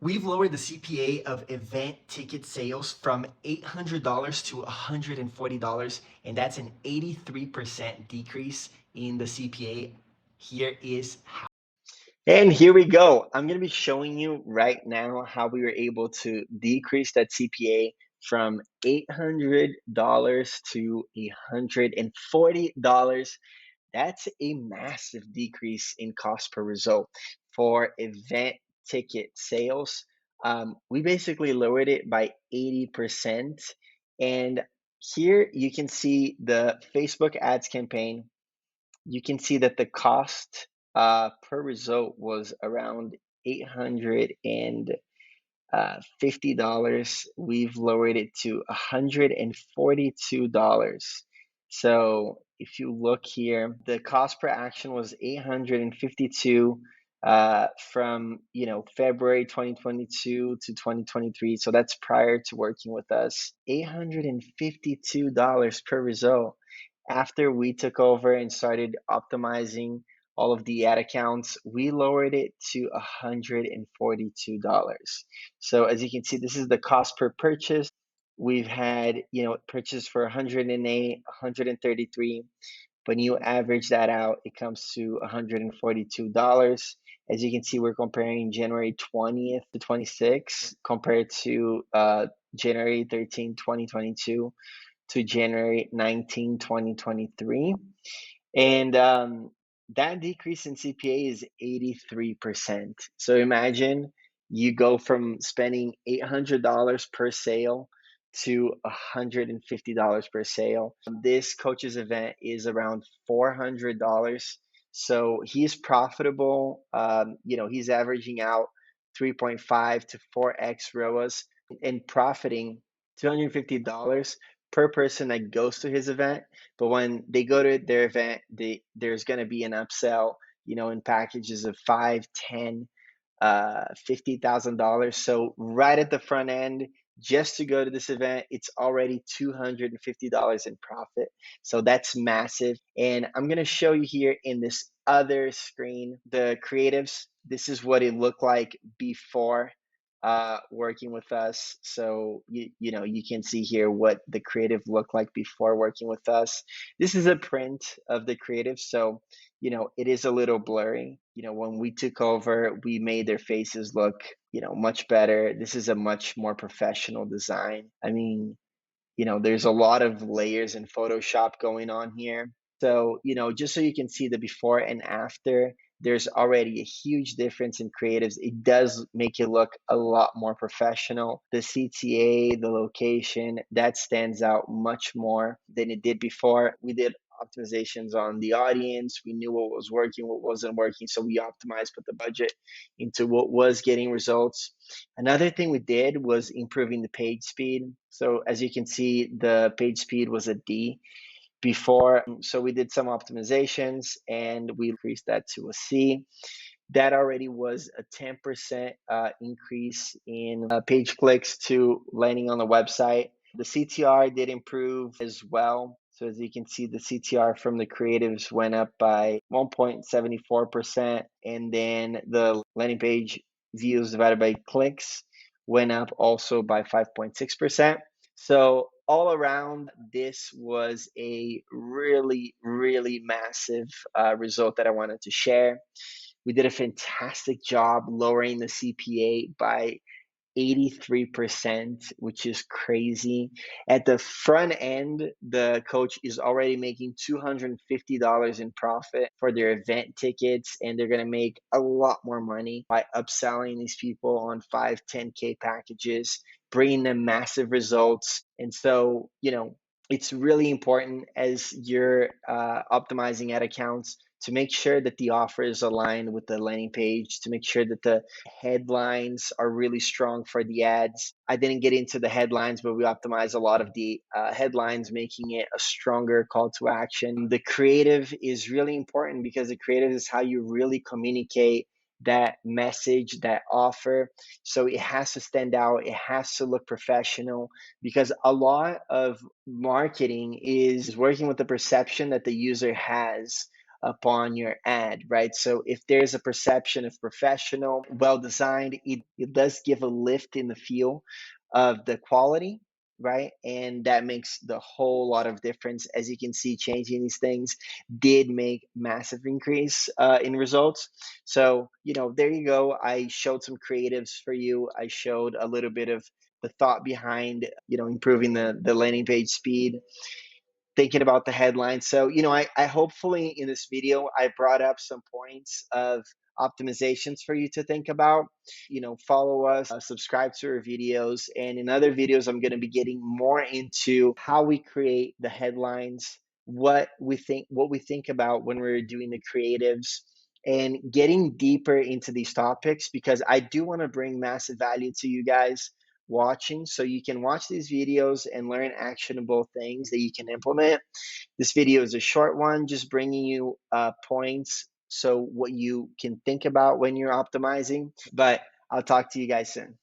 We've lowered the CPA of event ticket sales from $800 to $140, and that's an 83% decrease in the CPA. Here is how. And here we go. I'm going to be showing you right now how we were able to decrease that CPA from $800 to $140. That's a massive decrease in cost per result for event ticket sales. We basically lowered it by 80%. And here you can see the Facebook ads campaign. You can see that the cost per result was around $850. We've lowered it to $142. So if you look here, the cost per action was 852 from February 2022 to 2023. So that's prior to working with us. $852 per result. After we took over and started optimizing all of the ad accounts, we lowered it to $142. So as you can see, this is the cost per purchase. We've had, purchase for 108, 133. When you average that out, it comes to $142. As you can see, we're comparing January 20th to 26th compared to January 13, 2022 to January 19, 2023. And that decrease in CPA is 83%. So imagine you go from spending $800 per sale to $150 per sale. This coach's event is around $400. So he's profitable. He's averaging out 3.5 to 4x ROAS and profiting $250 per person that goes to his event. But when they go to their event, there's going to be an upsell, in packages of 5, 10, $50,000. So right at the front end, just to go to this event, it's already $250 in profit. So that's massive. And I'm going to show you here in this other screen, the creatives. This is what it looked like before working with us. So you can see here what the creative looked like before working with us. This is a print of the creative, so it is a little blurry. When we took over, we made their faces look much better. This is a much more professional design. I mean, there's a lot of layers in Photoshop going on here. So, just so you can see the before and after, there's already a huge difference in creatives. It does make it look a lot more professional. The CTA, the location, that stands out much more than it did before. We did optimizations on the audience. We knew what was working, what wasn't working. So we optimized, put the budget into what was getting results. Another thing we did was improving the page speed. So as you can see, the page speed was a D before. So we did some optimizations and we increased that to a C. That already was a 10% increase in page clicks to landing on the website. The CTR did improve as well. So as you can see, the CTR from the creatives went up by 1.74%. And then the landing page views divided by clicks went up also by 5.6%. So all around, this was a really, really massive result that I wanted to share. We did a fantastic job lowering the CPA by 83%, which is crazy. At the front end, the coach is already making $250 in profit for their event tickets, and they're going to make a lot more money by upselling these people on 5, 10K packages, bringing them massive results. And so, it's really important as you're optimizing ad accounts to make sure that the offer is aligned with the landing page, to make sure that the headlines are really strong for the ads. I didn't get into the headlines, but we optimized a lot of the headlines, making it a stronger call to action. The creative is really important because the creative is how you really communicate that message, that offer. So it has to stand out, it has to look professional, because a lot of marketing is working with the perception that the user has upon your ad, right? So if there's a perception of professional, well designed, it does give a lift in the feel of the quality, right? And that makes the whole lot of difference. As you can see, changing these things did make massive increase in results. So, there you go. I showed some creatives for you. I showed a little bit of the thought behind, improving the landing page speed, thinking about the headline. So, I hopefully in this video, I brought up some points of optimizations for you to think about. Follow us, subscribe to our videos. And in other videos, I'm going to be getting more into how we create the headlines, what we think about when we're doing the creatives, and getting deeper into these topics, because I do want to bring massive value to you guys watching, so you can watch these videos and learn actionable things that you can implement. This video is a short one, just bringing you points, so what you can think about when you're optimizing. But I'll talk to you guys soon.